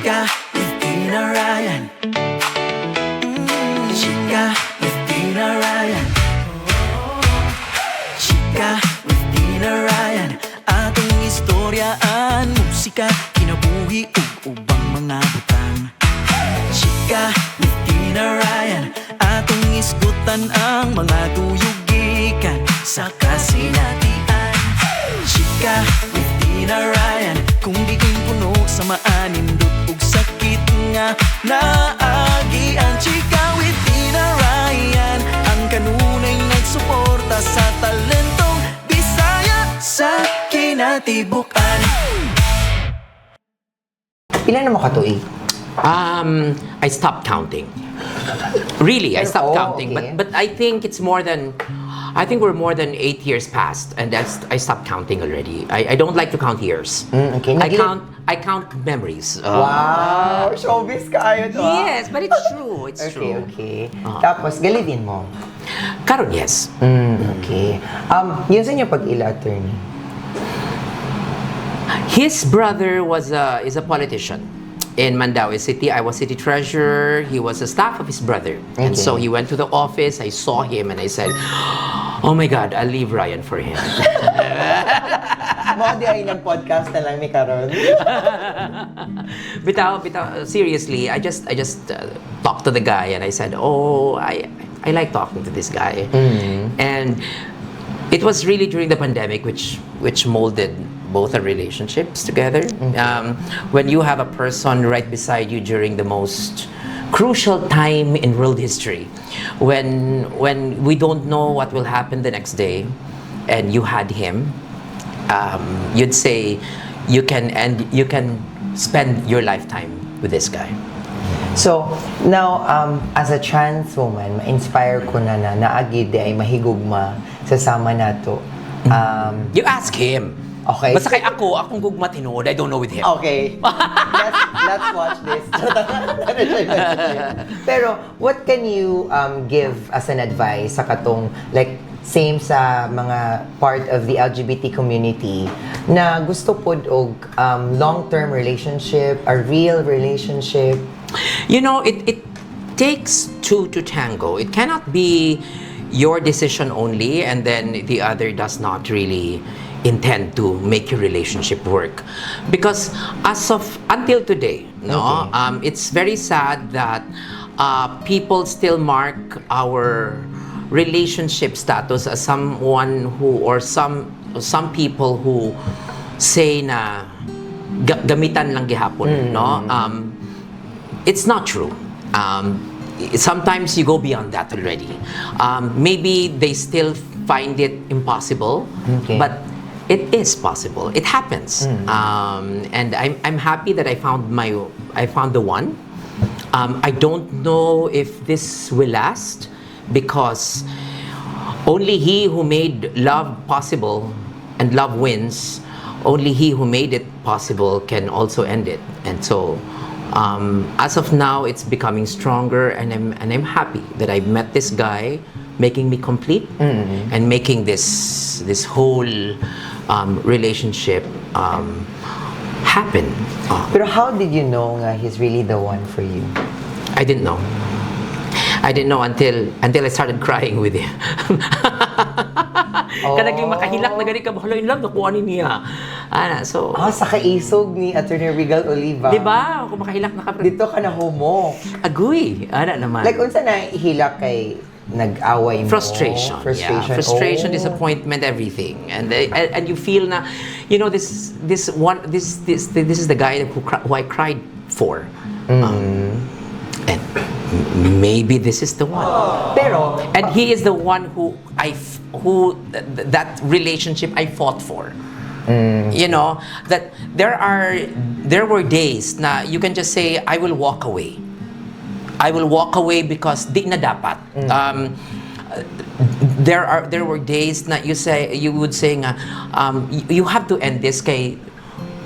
Chika with Tina Ryan. Chika with Tina Ryan. Chika with Tina Ryan. Atong istoryaan, musika, kinabuhi ug ubang mga butang. Chika with Tina Ryan. Atong isgutan ang mga tuyugikan sa kasinatian. Chika with Tina Ryan. Kung di kong puno sa maanindot ug sakit nga naagian. Chika with Tina Ryan. Ang kanunay nagsuporta sa talentong Bisaya sa kinatibukan. Ilan na mo katuig? I stopped counting. Really, I stopped counting. Okay. But I think it's more than, I think we're more than 8 years past, and I stopped counting already. I don't like to count years. Okay. I count memories. Wow! Showbiz kaayo to. Yes, but it's true. It's true. Okay. Tapos, galibin mo? Karon, yes. Okay. Yun sa inyo pag-ila, attorney? His brother is a politician in Mandaue City. I was city treasurer. He was a staff of his brother. And so he went to the office. I saw him and I said, oh my God, I'll leave Ryan for him. MAO Diay ng podcast na lang ni Karon. Bitaw, seriously, I just talked to the guy and I said, oh, I like talking to this guy. And it was really during the pandemic which molded both our relationships together. When you have a person right beside you during the most crucial time in world history, when we don't know what will happen the next day, and you had him, you'd say you can spend your lifetime with this guy. So, now, as a trans woman, ma-inspire ko na naagid ay mahigugma sa sama nato. You ask him. Okay. Basta kay akong gugma tinuod, I don't know with him. Okay. Let's watch this. Pero, what can you give as an advice sa katong, like, same sa mga part of the LGBT community na gusto pod og long-term relationship, a real relationship? You know, it takes two to tango. It cannot be your decision only and then the other does not really intend to make your relationship work, because until today, it's very sad that people still mark our relationship status as someone who, or some people who say na gamitan lang gihapon, no? It's not true. Sometimes you go beyond that already. Maybe they still find it impossible, but it is possible. It happens, and I'm happy that I found the one. I don't know if this will last, because only he who made love possible, and love wins. Only he who made it possible can also end it, and so. As of now, it's becoming stronger, and I'm happy that I met this guy, making me complete, and making this whole relationship happen. Pero how did you know nga he's really the one for you? I didn't know. I didn't know until I started crying with him. Kanaging makahilak na gani ka, bahala in love, nakuha ni niya. So... sa kaisog ni Atty. Regal Oliva. Diba? Kung makahilak na ka... Dito ka na homo. Agoy. Naman. Like, unsa na ihilak kay nag-away mo? Frustration. Yeah. Frustration, disappointment, everything. And you feel na, you know, this is the guy who I cried for. And maybe this is the one. Pero, and he is the one who that relationship I fought for. You know, that there were days na you can just say, I will walk away. I will walk away because di na dapat. There were days na you would say nga, you have to end this kay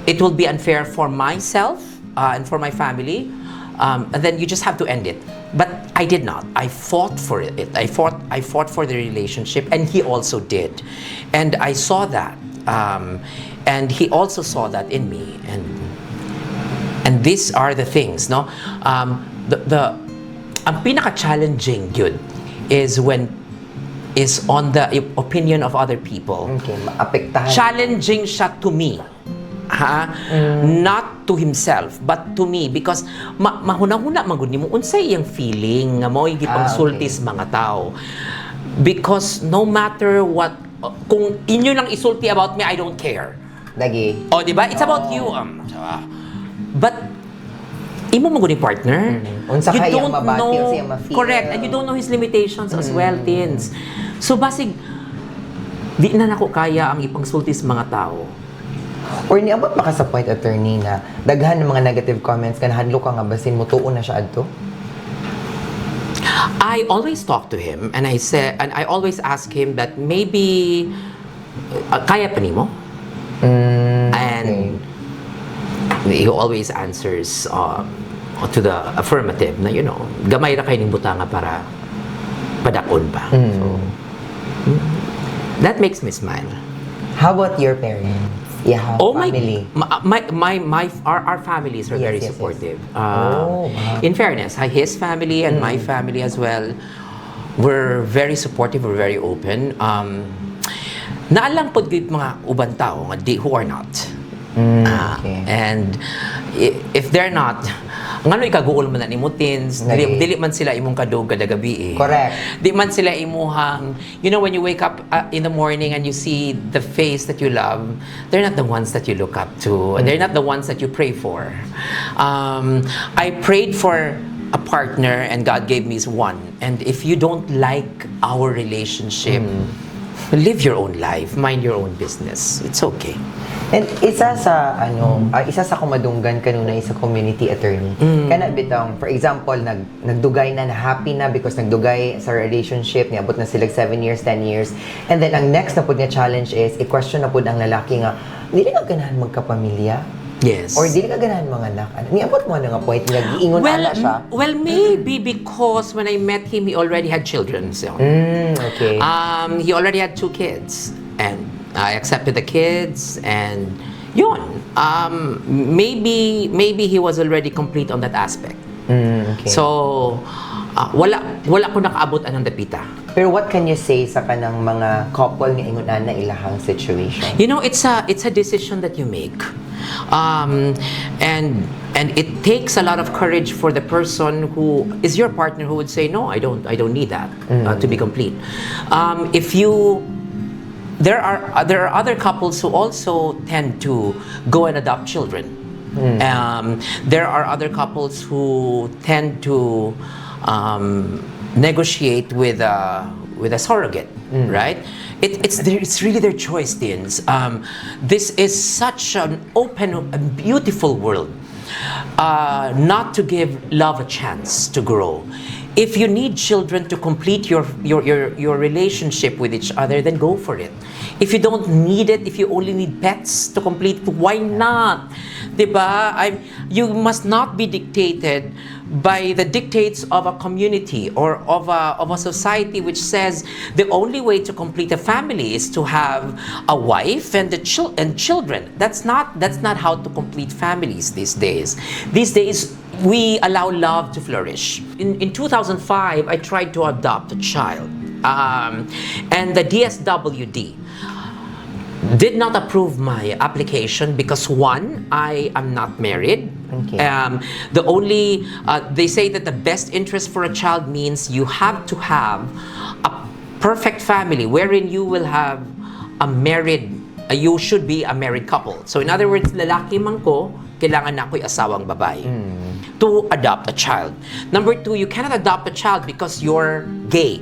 it will be unfair for myself and for my family. And then you just have to end it. But I did not. I fought for it. I fought for the relationship, and he also did. And I saw that. And he also saw that in me. And And these are the things, no? Ang pinaka-challenging, gyud, is on the opinion of other people. Okay, maapektahan. Challenging siya to me. Not to himself, but to me, because mahunang-huna magud nimo unsay iyang feeling nga mao gipangsulti sa mga tao. Because no matter what, kung inyo lang isulti about me, I don't care. Lagi. Oh, di ba? It's about you. But imo mo guni partner. Unsa kaya mabati o siya ma-feel. Correct, and you don't know his limitations as well, teens. So basig di na nako kaya ang ipangsulti sa mga tao. Or niabot ba ka sa point, attorney, na daghan ng mga negative comments ka nahadlo ka nga basin mo tuon na siya adto? I always talk to him and I always ask him that maybe kaya pa nimo? And he always answers to the affirmative na, gamay ra kay ning butanga para padakon pa. So, that makes me smile. How about your parents? Yeah, family. Our families are very Yes. supportive. Wow. In fairness, his family and my family as well were very supportive, were very open. Naalang pod gid mga uban tao nga who are not. Okay. And if they're not, ngano ikaguol man na nimo teens, dili man sila imong kadug kada gabi. Correct. Di man sila imuhang, when you wake up in the morning and you see the face that you love, they're not the ones that you look up to, and they're not the ones that you pray for. I prayed for a partner and God gave me one. And if you don't like our relationship, live your own life, mind your own business. It's okay. And isa sa kumadunggan kanunay sa community, attorney. Kana bitong, for example, nagdugay na happy na because nagdugay sa relationship, niabot na sila 7 years, 10 years. And then ang next na pud nga challenge is i-question na pud ang lalaki nga, dili ka ganahan magkapamilya? Yes. Or dili ka ganahan mga anak? Niabot mo nga point nga giingon ana siya. Well, maybe because when I met him, he already had children. So, Okay. he already had 2 kids, and I accepted the kids, and yun. Maybe he was already complete on that aspect. Okay. So, wala ko nakaabot anong dapita. Pero what can you say sa kanang mga couple nga ingon ana ilahang situation? It's a decision that you make. And it takes a lot of courage for the person who is your partner who would say, no, I don't need that to be complete. There are other couples who also tend to go and adopt children. There are other couples who tend to negotiate with a surrogate, right? It's really their choice, teens. This is such an open and beautiful world. Not to give love a chance to grow. If you need children to complete your relationship with each other, then go for it. If you don't need it, if you only need pets to complete, why not? Diba? You must not be dictated by the dictates of a community or of a society which says the only way to complete a family is to have a wife and children. That's not how to complete families these days. These days, we allow love to flourish. In 2005, I tried to adopt a child, and the DSWD did not approve my application because one, I am not married. Okay. They say that the best interest for a child means you have to have a perfect family wherein you will have you should be a married couple. So in other words, lalaki man ko, kailangan na ako'y asawang babae to adopt a child. Number 2, you cannot adopt a child because you're gay.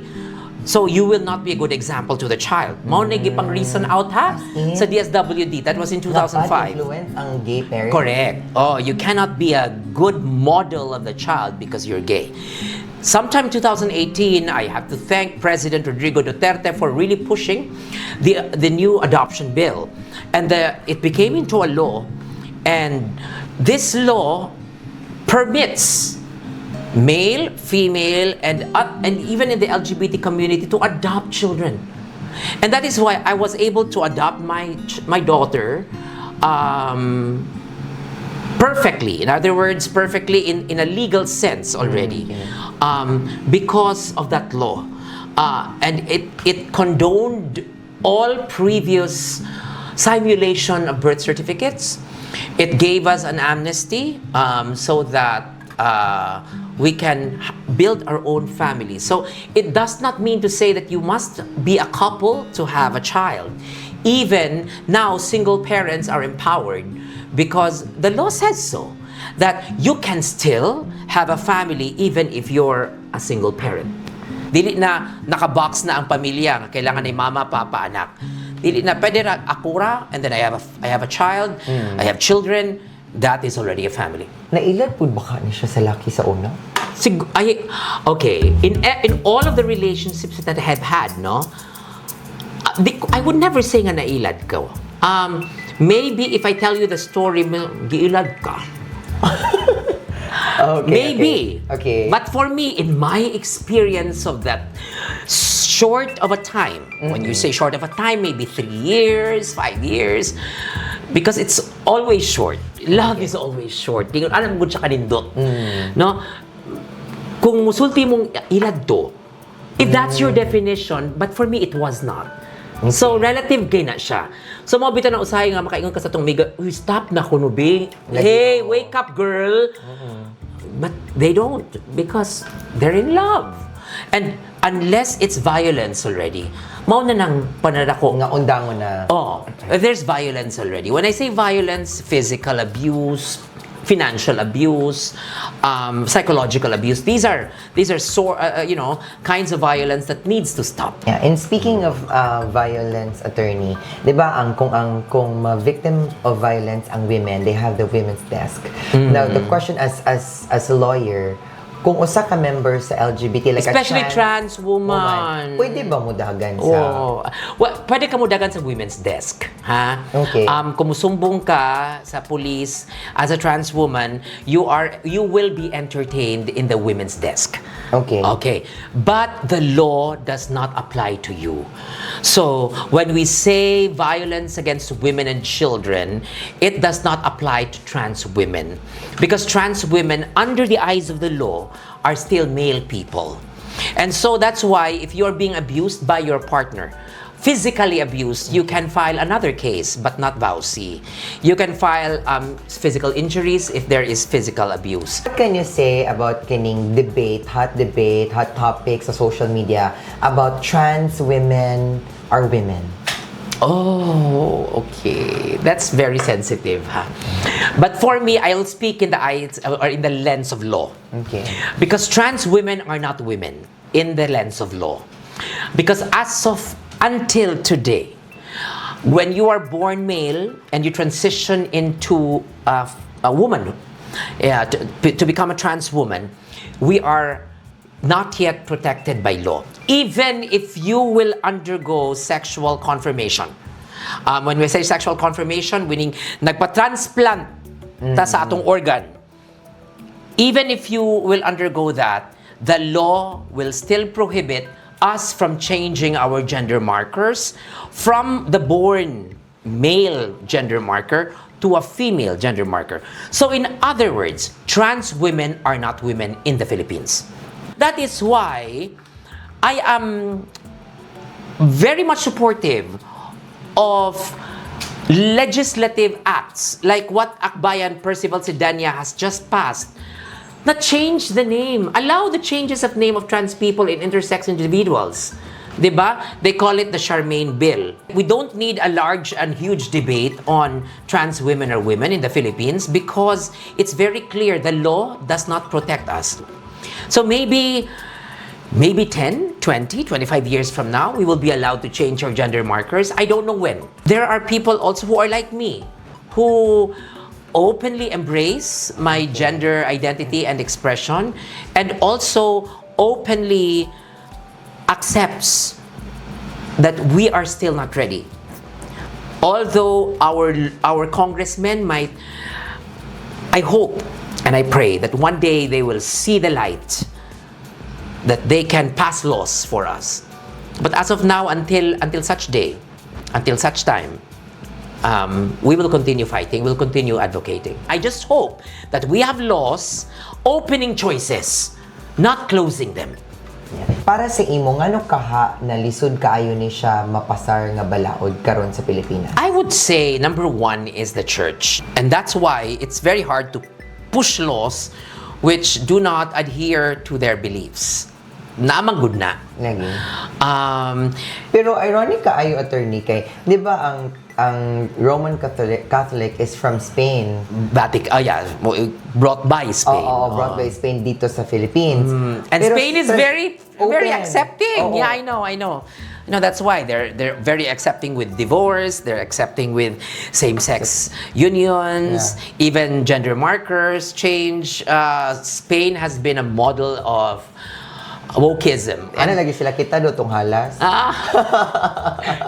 So you will not be a good example to the child. Mao na gipang reason out sa DSWD. That was in 2005. Influence ang gay parents. Correct. Oh, you cannot be a good model of the child because you're gay. Sometime 2018, I have to thank President Rodrigo Duterte for really pushing the new adoption bill. And it became into a law. And this law permits male, female, and even in the LGBT community to adopt children. And that is why I was able to adopt my daughter perfectly perfectly. In other words, perfectly in a legal sense already, because of that law, and it condoned all previous simulation of birth certificates. It gave us an amnesty so that we can build our own family. So it does not mean to say that you must be a couple to have a child. Even now, single parents are empowered because the law says so, that you can still have a family even if you're a single parent. Dili na nakabox na ang pamilya, kailangan ni mama, papa, anak. Dili na pwede ra akura, and then I have a child, I have children. That is already a family. Nailad po ba ka niya siya sa laki sa una? Okay, in all of the relationships that I have had, no, I would never say nga nailad ko. Maybe if I tell you the story, giilad ka. Okay, Maybe. Okay. But for me, in my experience of that short of a time, when you say short of a time, maybe 3 years, 5 years, because it's always short. Love is always short. Di alam mo siya kanindot. No? Kung musulti mong ilad to, if that's your definition, but for me, it was not. So, relative kay na siya. So, mga bita na usahay nga, makaingon ka sa itong miga, uy, stop na kunubing. Hey, wake up, girl. But they don't, because they're in love. And unless it's violence already, mao na nang panadako. Nga undangon na. Oh, there's violence already. When I say violence, physical abuse, financial abuse, psychological abuse. These are kinds of violence that needs to stop. Yeah, and speaking of violence, attorney, 'di ba kung victim of violence ang women, they have the women's desk. Now the question as a lawyer, kung usa ka member sa LGBT, like especially a trans woman, pwede ba mudagan sa... well, pwede ka mudagan sa women's desk, ha? Okay. Kung musumbong ka sa police as a trans woman, you will be entertained in the women's desk. Okay. Okay. But the law does not apply to you. So, when we say violence against women and children, it does not apply to trans women. Because trans women, under the eyes of the law, are still male people. And so that's why if you're being abused by your partner, physically abused, you can file another case, but not VAUSI. You can file physical injuries if there is physical abuse. What can you say about kining hot topics sa social media about trans women are women? Oh, okay. That's very sensitive, huh? But for me, I'll speak in the eyes or in the lens of law. Okay. Because trans women are not women in the lens of law. Because as of until today, when you are born male and you transition into a woman, to become a trans woman, we are not yet protected by law. Even if you will undergo sexual confirmation. When we say sexual confirmation, meaning nagpa-transplant ta sa atong organ. Even if you will undergo that, the law will still prohibit us from changing our gender markers from the born male gender marker to a female gender marker. So in other words, trans women are not women in the Philippines. That is why I am very much supportive of legislative acts like what Akbayan Percival Sidania has just passed that change the name, allow the changes of name of trans people and intersex individuals. Diba? They call it the Charmaine Bill. We don't need a large and huge debate on trans women or women in the Philippines because it's very clear the law does not protect us. So maybe 10, 20, 25 years from now, we will be allowed to change our gender markers. I don't know when. There are people also who are like me, who openly embrace my gender identity and expression, and also openly accepts that we are still not ready. Although our congressmen might, I hope and I pray that one day they will see the light, that they can pass laws for us. But as of now, until such day, until such time, we will continue fighting, we'll continue advocating. I just hope that we have laws opening choices, not closing them. Para sa imo, ngano kaha na lisod kaayo ni siya mapasar nga balaod karon sa Pilipinas? I would say number one is the church. And that's why it's very hard to push laws which do not adhere to their beliefs. Naamang good na. Lagi. Pero ironic kaayo, attorney, kay, di ba ang Roman Catholic is from Spain. Brought by Spain. Oo, brought by Spain dito sa Philippines. And Pero Spain is very accepting. Oo. Yeah, I know. That's why they're very accepting with divorce, they're accepting with same-sex unions, even gender markers change. Spain has been a model of wokeism. Ano lagi sila kita do tong halas?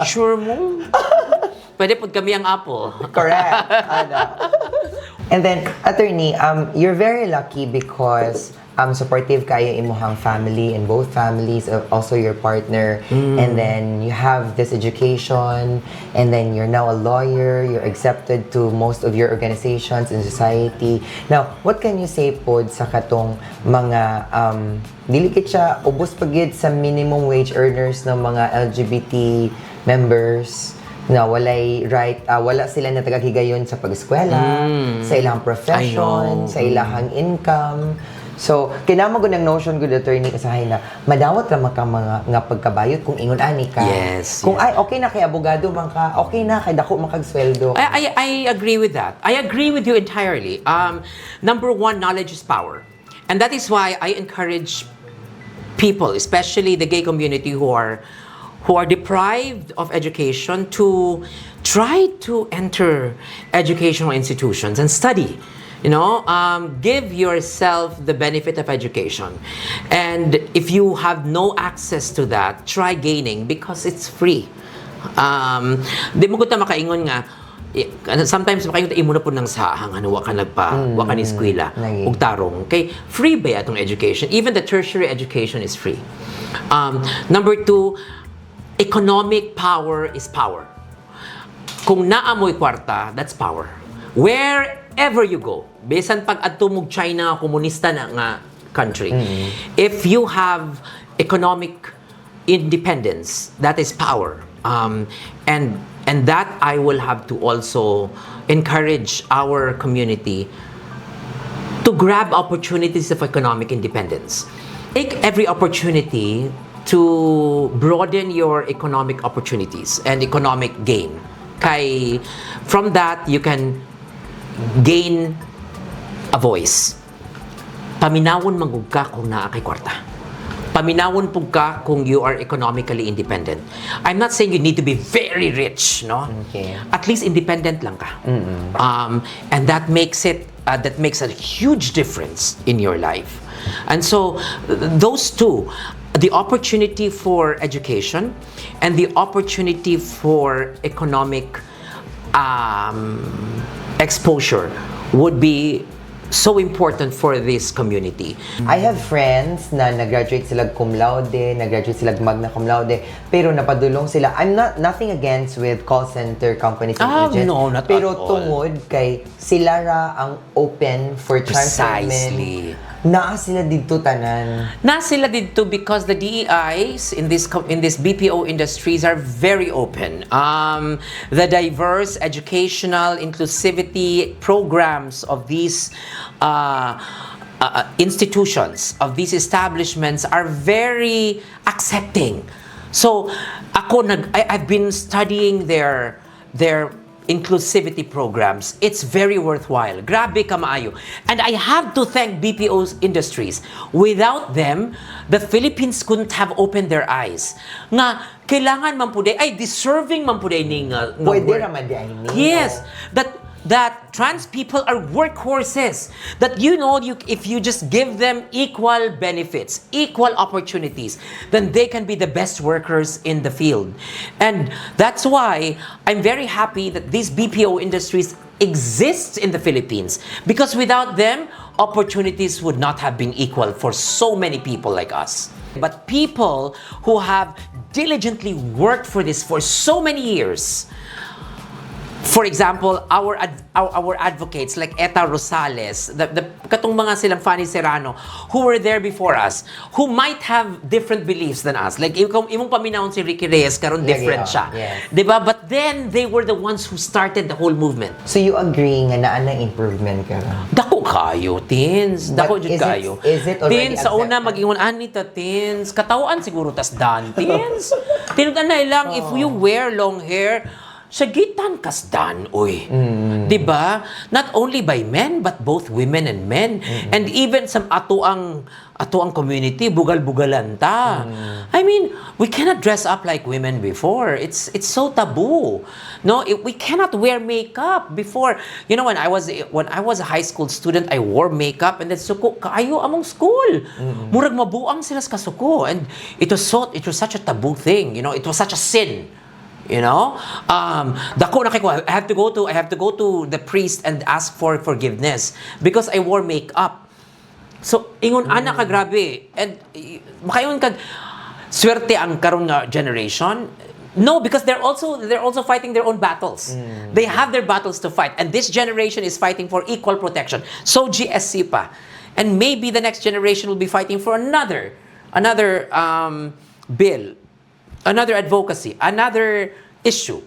Sure mo? Pwede pag kami ang apple. Correct. And then, attorney, you're very lucky because supportive kayo imuhang family and both families, also your partner, and then you have this education, and then you're now a lawyer, you're accepted to most of your organizations in society. Now, what can you say pod sa katong mga dili kit siya ubos pagid sa minimum wage earners ng mga LGBT members na walay right, wala sila na tagahigayon sa pag-eskwela, sa ilang profession, sa ilang income. So, kinamo gud ang notion gud, attorney, usahay na madawat ra ka mga nga pagkabayot kung ingon ani ka. Yes. Kung ay okay na kay abogado man ka, okay na kay dako makagsweldo. I agree with that. I agree with you entirely. Number one, knowledge is power. And that is why I encourage people, especially the gay community who are deprived of education, to try to enter educational institutions and study. Give yourself the benefit of education. And if you have no access to that, try gaining because it's free. Di mo ko ta makaingon nga, sometimes makaingon ta imo na po ng sahang, wa ka ni eskwela, ug tarong. Kay free ba atong education? Even the tertiary education is free. Number two, economic power is power. Kung naamoy kwarta, that's power. Wherever you go, bisan pag adtumog China, komunista na nga country, if you have economic independence, that is power. And that I will have to also encourage our community to grab opportunities of economic independence. Take every opportunity to broaden your economic opportunities and economic gain. From that, you can gain a voice. Paminawon manggug ka kung naa kay kwarta. Paminawon pug ka kung you are economically independent. I'm not saying you need to be very rich, no? Okay. At least independent lang ka. And that makes a huge difference in your life. And so those two, the opportunity for education and the opportunity for economic exposure would be so important for this community. I have friends na nag-graduate sila cum laude, nag-graduate sila magna cum laude, pero napadulong sila. I'm nothing against with call center companies and agents. No, not pero at all. tungod kay sila ra ang open for transferment. Precisely. Naa sila dito tanan. Na sila dito because the DEIs in this BPO industries are very open. The diverse educational inclusivity programs of these institutions, of these establishments, are very accepting. So I've been studying their inclusivity programs. It's very worthwhile. Grabe ka maayo. And I have to thank BPO's industries. Without them, the Philippines couldn't have opened their eyes. Nga, kailangan man po deserving man po ning Pwede raman di ay ni. Yes, that trans people are workhorses. That if you just give them equal benefits, equal opportunities, then they can be the best workers in the field. And that's why I'm very happy that these BPO industries exist in the Philippines, because without them, opportunities would not have been equal for so many people like us. But people who have diligently worked for this for so many years, for example, our advocates like Eta Rosales, katong mga silang Fanny Serrano, who were there before us, who might have different beliefs than us. Like, imong paminahon si Ricky Reyes, karon different siya. Yes. Diba? But then, they were the ones who started the whole movement. So you agree nga naa na improvement ka ra? Dako kayo, Tins. Dako But jud kayo. is it already Tins, sa una, accepted? mag-ingon, Anita, Tins. Katawaan siguro tas dan, Tins. Tinugan na lang, if you wear long hair, sagitan kas dan, uy. Diba? Not only by men, but both women and men. And even sa atuang community, bugal-bugalan ta. I mean, we cannot dress up like women before. It's so taboo. No, we cannot wear makeup before. You know, when I was a high school student, I wore makeup, and then suko kaayo among school. Murag mabuang sila sa kasuko, and it was such a taboo thing. You know, it was such a sin. You know, dako na kay I have to go to the priest and ask for forgiveness because I wore makeup. So ingon ana ka grabe, and makayon kag swerte ang karon nga generation. No, because they're also fighting their own battles. They have their battles to fight, and this generation is fighting for equal protection. So GSC pa, and maybe the next generation will be fighting for another bill. Another advocacy, another issue.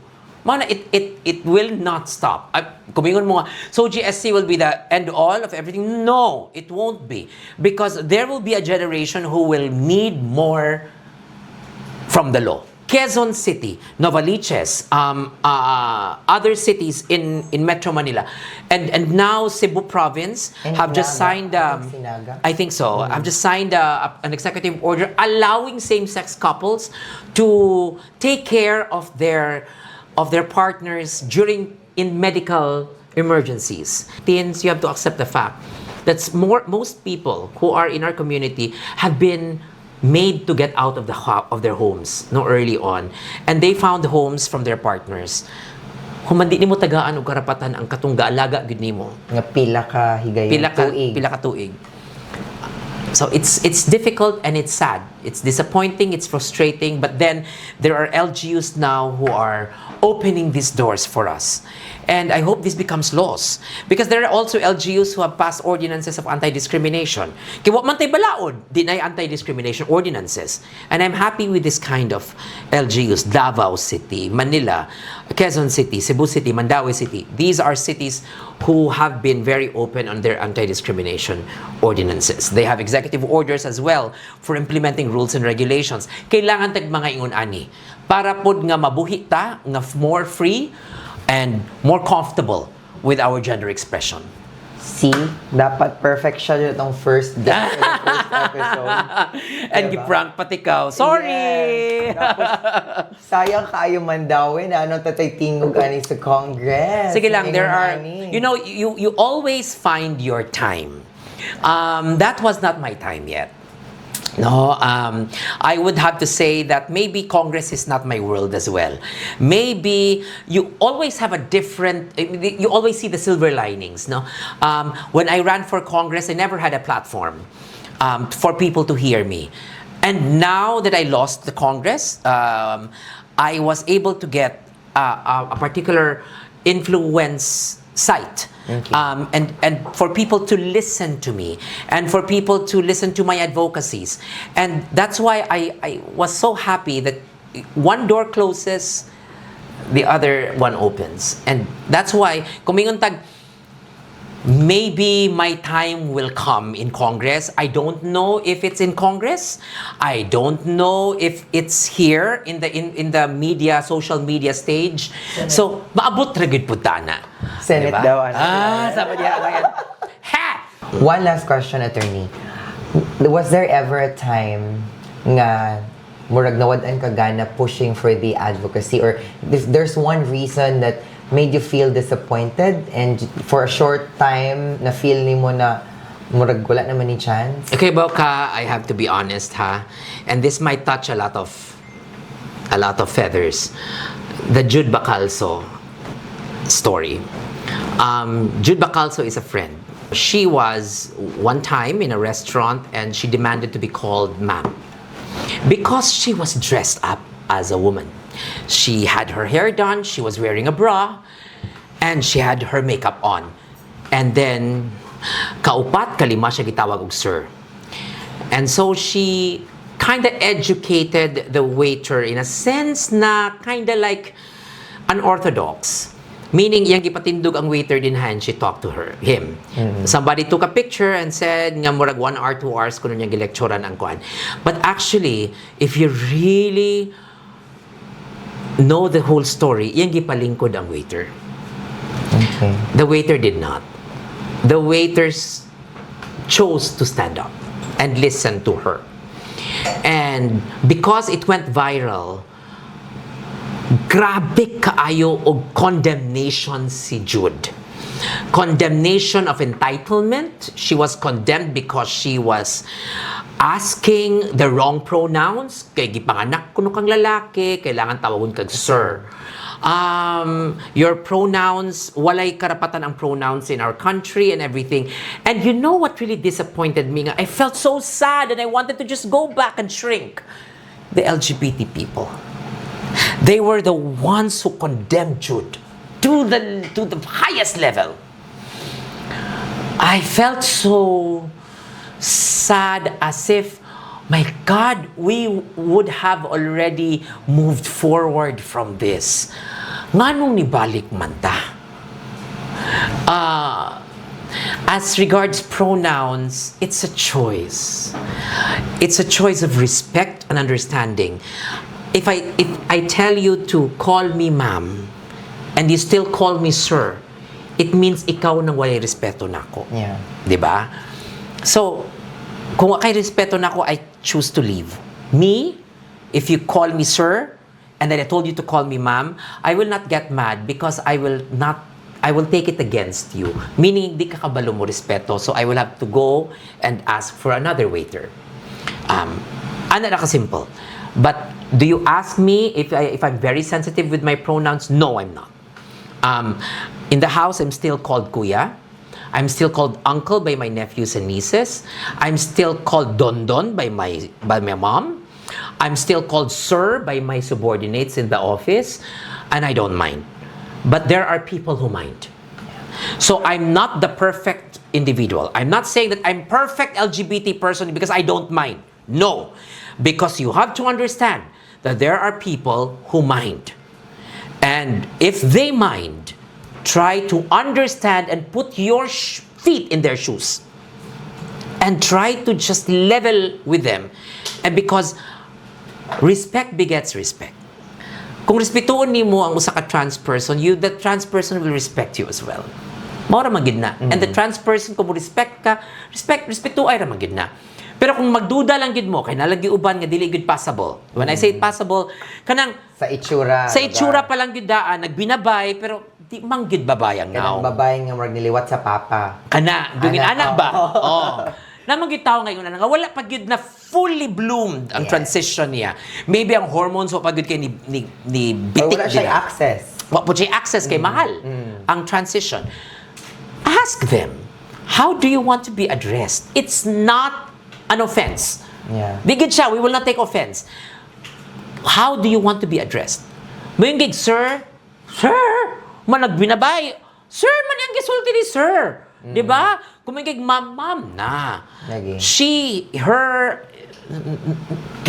Mana, it will not stop. Kumingon mo nga, so GSC will be the end all of everything? No, it won't be. Because there will be a generation who will need more from the law. Quezon City, Novaliches, other cities in Metro Manila, and now Cebu Province And have just signed. Sinaga? I think so. I've just signed an executive order allowing same-sex couples to take care of their partners in medical emergencies. Teens, you have to accept the fact that most people who are in our community have been made to get out of their homes early on, and they found homes from their partners. Kung mandi nimo tagaan og karapatan ang katong gaalaga gid nimo. Nga pila ka higayon tuig. Pila ka tuig. So it's difficult and it's sad. It's disappointing, it's frustrating, but then there are LGUs now who are opening these doors for us. And I hope this becomes laws. Because there are also LGUs who have passed ordinances of anti-discrimination. Kaya wa man tay balaod, dinay anti-discrimination ordinances. And I'm happy with this kind of LGUs. Davao City, Manila, Quezon City, Cebu City, Mandaue City. These are cities who have been very open on their anti-discrimination ordinances. They have executive orders as well for implementing rules and regulations. Kailangan tag mga ingon ani para pod nga mabuhi ta nga more free and more comfortable with our gender expression. See, dapat perfect siya itong first episode. And Diba? giprank pati ikaw. Sorry! Yes. Tapos, sayang kaayo man daw na ano tatay tingog ani sa Congress. Sige lang, there are, Ani. you know, you always find your time. That was not my time yet. No, I would have to say that maybe Congress is not my world as well. Maybe you always have you always see the silver linings, no? When I ran for Congress, I never had a platform for people to hear me. And now that I lost the Congress, I was able to get a particular influence site. Okay. And for people to listen to me and for people to listen to my advocacies. And that's why I was so happy that one door closes, the other one opens. And that's why, kumingon tag, maybe my time will come in Congress. I don't know if it's in Congress. I don't know if it's here in the media, social media stage. Senate. So, maabot ra gid pud ta na. Senate Diba? daw. Ano? Sabi niya yan. Ha! One last question, attorney. Was there ever a time nga murag nawad-an ka gana pushing for the advocacy, or if there's one reason that made you feel disappointed and for a short time na feel nimo na murag wala naman ni chance? Okay, Boka, I have to be honest, ha? And this might touch a lot of feathers. The Jude Bacalso story. Jude Bacalso is a friend. She was one time in a restaurant and she demanded to be called ma'am because she was dressed up as a woman. She had her hair done, she was wearing a bra, And she had her makeup on. And then, kaupat, kalima siya gitawag og sir. And so she kind of educated the waiter in a sense na kind of like unorthodox. Meaning, iyang gipatindog ang waiter din and she talked to him. Somebody took a picture and said, nga murag 1 hour, 2 hours, kuno niyang gilekturan ang kuan. But actually, if you really know the whole story, iyang gipalingkod ang waiter. Okay. The waiter did not. The waiters chose to stand up and listen to her. And because it went viral, grabe kaayo og condemnation si Gyud. Condemnation of entitlement. She was condemned because she was asking the wrong pronouns. Kay gipanganak kuno kang lalaki, kailangan tawagon kag sir. Your pronouns, walay karapatan ang pronouns in our country and everything. And you know what really disappointed me? I felt so sad and I wanted to just go back and shrink. The LGBT people. They were the ones who condemned Gyud to the highest level. I felt so sad, as if, my God, we would have already moved forward from this. Nganong nibalik man ta? As regards pronouns, it's a choice. It's a choice of respect and understanding. If I tell you to call me ma'am and you still call me sir, it means ikaw nang walay respeto nako. Yeah. 'Di ba? So, kung kay respeto nako, I choose to leave. Me, if you call me sir and then I told you to call me ma'am, I will not get mad because I will take it against you. Meaning, di ka kabalo mo respeto. So, I will have to go and ask for another waiter. Ano na ka-simple. But, do you ask me if I'm very sensitive with my pronouns? No, I'm not. In the house, I'm still called kuya. I'm still called uncle by my nephews and nieces. I'm still called don by my mom. I'm still called sir by my subordinates in the office. And I don't mind. But there are people who mind. So I'm not the perfect individual. I'm not saying that I'm perfect LGBT person because I don't mind. No. Because you have to understand that there are people who mind. And if they mind, try to understand and put your feet in their shoes. And try to just level with them. And because respect begets respect. Kung respetuon nimo ang usa ka trans person, the trans person will respect you as well. Mao ra magid na. And the trans person, kung mo respect ka, respeto ay ra magid na. Pero kung magduda lang gid mo, kay nalagi uban nga dili gid possible. When I say possible, kanang Sa itsura. sa itsura pa lang gid daan, nagbinabay, pero di man gid babayang Kanang now. babae nga murag niliwat sa papa. Kana, dugin anak Anak, ba? Oh. Namang gid tawo ngayon nga wala pa gid na fully bloomed ang Yes. transition niya. Maybe ang hormones wa pa gid kay ni Or bitik wala siya nila. access. Wa po siya access kay mahal ang transition. Ask them, how do you want to be addressed? It's not an offense. Yeah. Bigid siya, we will not take offense. How do you want to be addressed? Mayingig, sir? Sir? Managbinabay? Sir, man yung gisulti ni sir. Di ba? Kumingig, ma'am na. Lagi. Her,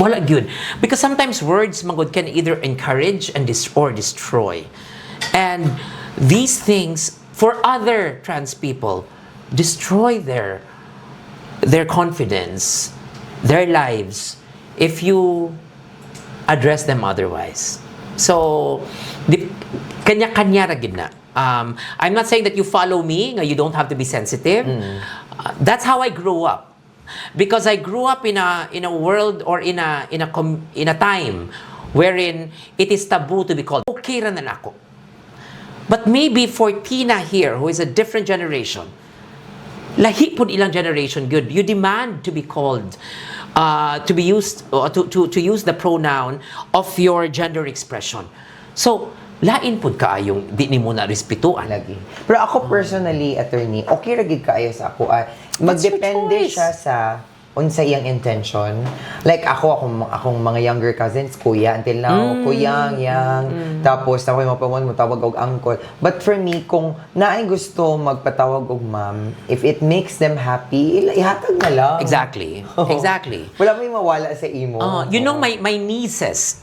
wala good. Because sometimes words, magod, can either encourage and or destroy. And these things, for other trans people, destroy their confidence, their lives, if you address them otherwise. So, kanya-kanya ra gid na. I'm not saying that you follow me, nga you don't have to be sensitive. That's how I grew up. Because I grew up in a world or in a time wherein it is taboo to be called okay ra na ako. But maybe for Tina here, who is a different generation, lahi pud ilang generation good, you demand to be called, to be used, to use the pronoun of your gender expression. So, lain pud kaayong di nimo na respetuan. Lagi. Pero ako personally, attorney, okay ra gid kaayo sa ako. That's your Magdepende choice. siya sa unsa iyang intention. Like akong mga younger cousins, kuya until now, kuyang, yang. Tapos ako yung mapamon mo tawag og uncle. But for me, kung naay gusto magpatawag og ma'am, if it makes them happy, ihatag na lang. Exactly. Exactly. Wala may mawala sa imo. You know, my nieces,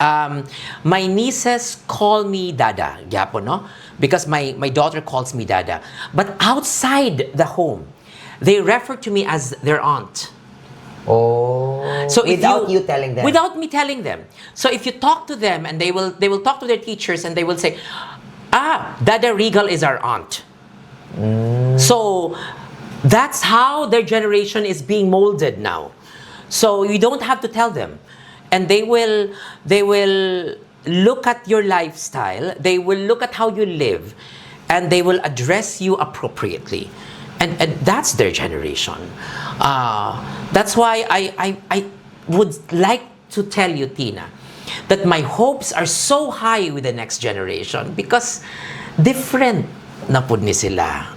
call me Dada, Gyapo, no? Because my daughter calls me Dada. But outside the home, they refer to me as their aunt. Oh. So if without you telling them. Without me telling them. So if you talk to them and they will talk to their teachers and they will say, Dada Regal is our aunt. So that's how their generation is being molded now. So you don't have to tell them. And they will look at your lifestyle, they will look at how you live, and they will address you appropriately. And that's their generation. That's why I would like to tell you, Tina, that my hopes are so high with the next generation because different na pud ni sila.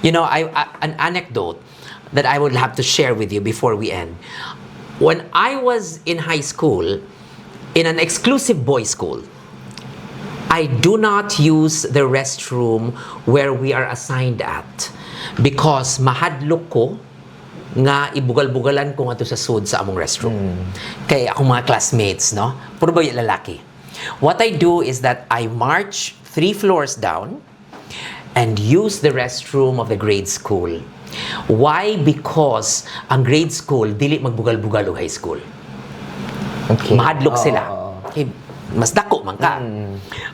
You know, an anecdote that I would have to share with you before we end. When I was in high school, in an exclusive boys' school, I do not use the restroom where we are assigned at because mahadlok ko nga ibugal-bugalan ko nga to sa sud sa among restroom. Kaya akong mga classmates, no? Puro ba yung lalaki? What I do is that I march 3 floors down and use the restroom of the grade school. Why? Because ang grade school, dili magbugal-bugal o high school. Okay. Mahadlok sila. Okay, mas dako man ka.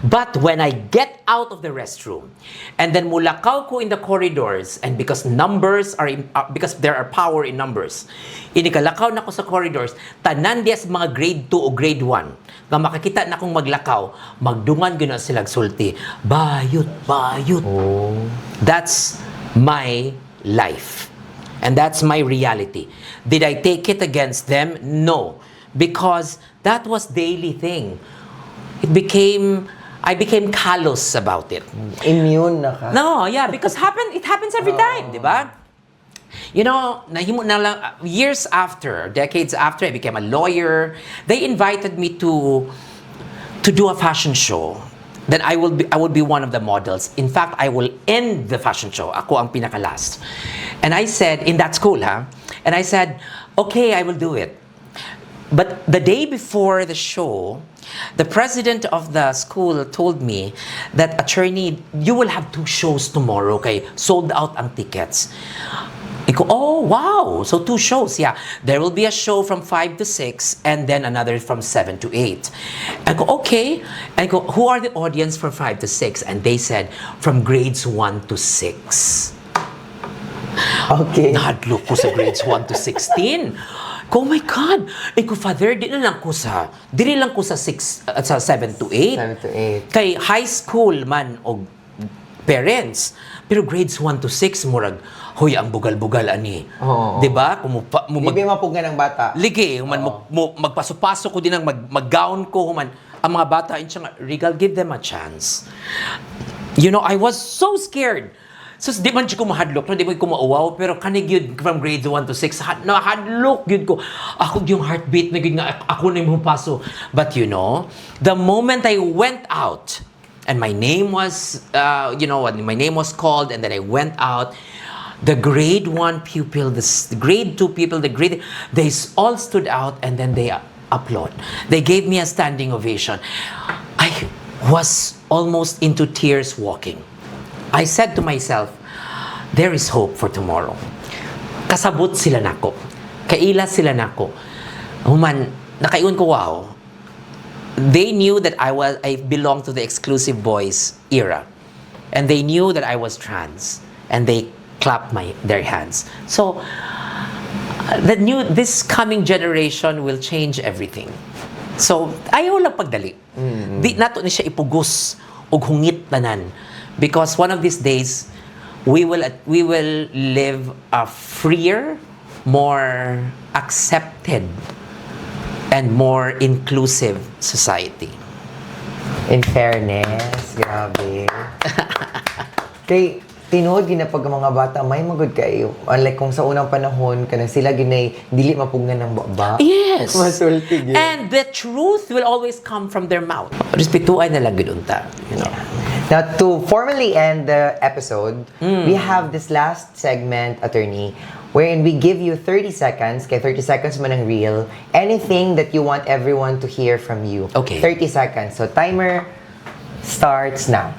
But when I get out of the restroom and then mulakaw ko in the corridors, and because numbers are because there are power in numbers, inikalakaw na ko sa corridors, tanan diya sa mga grade 2 o grade 1 nga makakita na kong maglakaw, magdungan gina sila sulti. Bayot, bayot. That's my life. And that's my reality. Did I take it against them? No. Because that was daily thing. I became callous about it. Immune na ka. No, yeah, because it happens every time, di ba? You know, nahimo na lang, years after, decades after I became a lawyer, they invited me to do a fashion show. Then I will be one of the models. In fact, I will end the fashion show. Ako ang pinaka-last. And I said, in that school, and I said, okay, I will do it. But the day before the show, the president of the school told me that, attorney, you will have 2 shows tomorrow, okay? Sold out ang tickets. I go, oh, wow. So 2 shows, yeah. There will be a show from 5 to 6 and then another from 7 to 8. I go, okay. I go, who are the audience for 5 to 6? And they said, from grades 1 to 6. Okay. Nahadlok ko sa grades 1 to 16. Oh my God! Ko, father, dili lang ko sa 6, sa 7 to 8. 7 to 8. Kay high school man o parents. Pero grades 1 to 6, murag, hoy, ang bugal-bugal, ani. Oo. Diba? Hindi mapuggan ng bata. Ligi, magpaso-paso ko din ang mag-gown ko, ang mga bata, nga, Regal, give them a chance. You know, I was so scared. So, di man siya ko mahadlok, no? Di man ko mauwaw, pero kanig yun from grades 1 to 6, nahadlok yun ko. Ako yung heartbeat na yun nga, ako na yung paso. But you know, the moment I went out, and my name was, my name was called, and then I went out, the grade 1 pupil, the grade 2 people, they all stood out, and then they applaud. They gave me a standing ovation. I was almost into tears walking. I said to myself, there is hope for tomorrow. Kasabot sila nako. Kaila sila nako. Human, nakaiwan ko, wow. They knew that I belonged to the exclusive boys era. And they knew that I was trans. And they clapped their hands. So, this coming generation will change everything. So, ayaw lang pagdali. Di nato ni siya ipugos og hungit tanan. Because one of these days, we will live a freer, more accepted, and more inclusive society. In fairness, grabe. Kay, tinuod gina pag mga bata may magud kayo. Unlike kung sa unang panahon kanang sila ginay dili mapugnan ng baba. Yes. Masulti gyud. And the truth will always come from their mouth. Respetuan na lang gyud unta, you know. Now, to formally end the episode, we have this last segment, Attorney, wherein we give you 30 seconds, kay 30 seconds man ang reel, anything that you want everyone to hear from you. Okay. 30 seconds. So, timer starts now.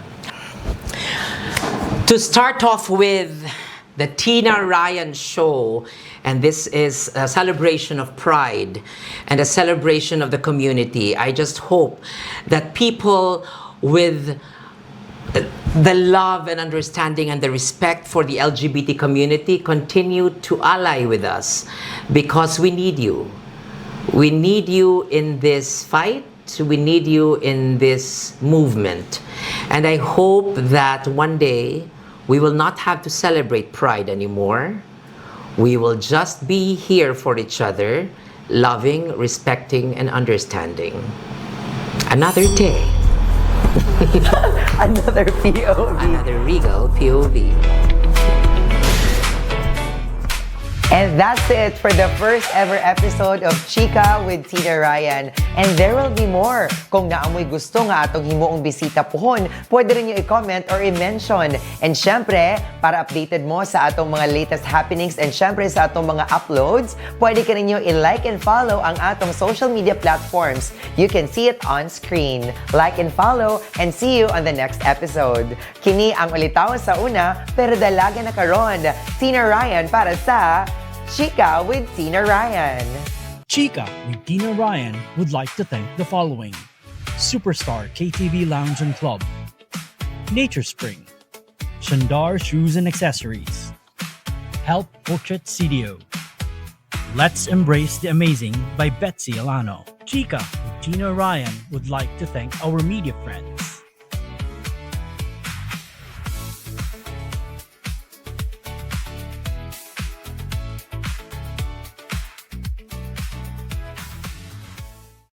To start off with the Tina Ryan show, and this is a celebration of pride and a celebration of the community. I just hope that people with the love and understanding and the respect for the LGBT community continue to ally with us, because we need you. We need you in this fight. We need you in this movement. And I hope that one day we will not have to celebrate Pride anymore. We will just be here for each other, loving, respecting, and understanding. Another day. Another POV. Another Regal POV. And that's it for the first ever episode of Chika with Tina Ryan. And there will be more. Kung naamoy gusto nga atong himuong bisita pohon, pwede rin nyo i-comment or i-mention. And syempre, para updated mo sa atong mga latest happenings and syempre sa atong mga uploads, pwede ka rin nyo i-like and follow ang atong social media platforms. You can see it on screen. Like and follow, and see you on the next episode. Kini ang ulitaw sa una, pero dalaga na karon. Tina Ryan para sa Chika with Tina Ryan. Chika with Tina Ryan would like to thank the following: Superstar KTV Lounge and Club, Nature Spring, Shandar Shoes and Accessories, Help Portrait CDO, Let's Embrace the Amazing by Betsy Alano. Chika with Tina Ryan would like to thank our media friends: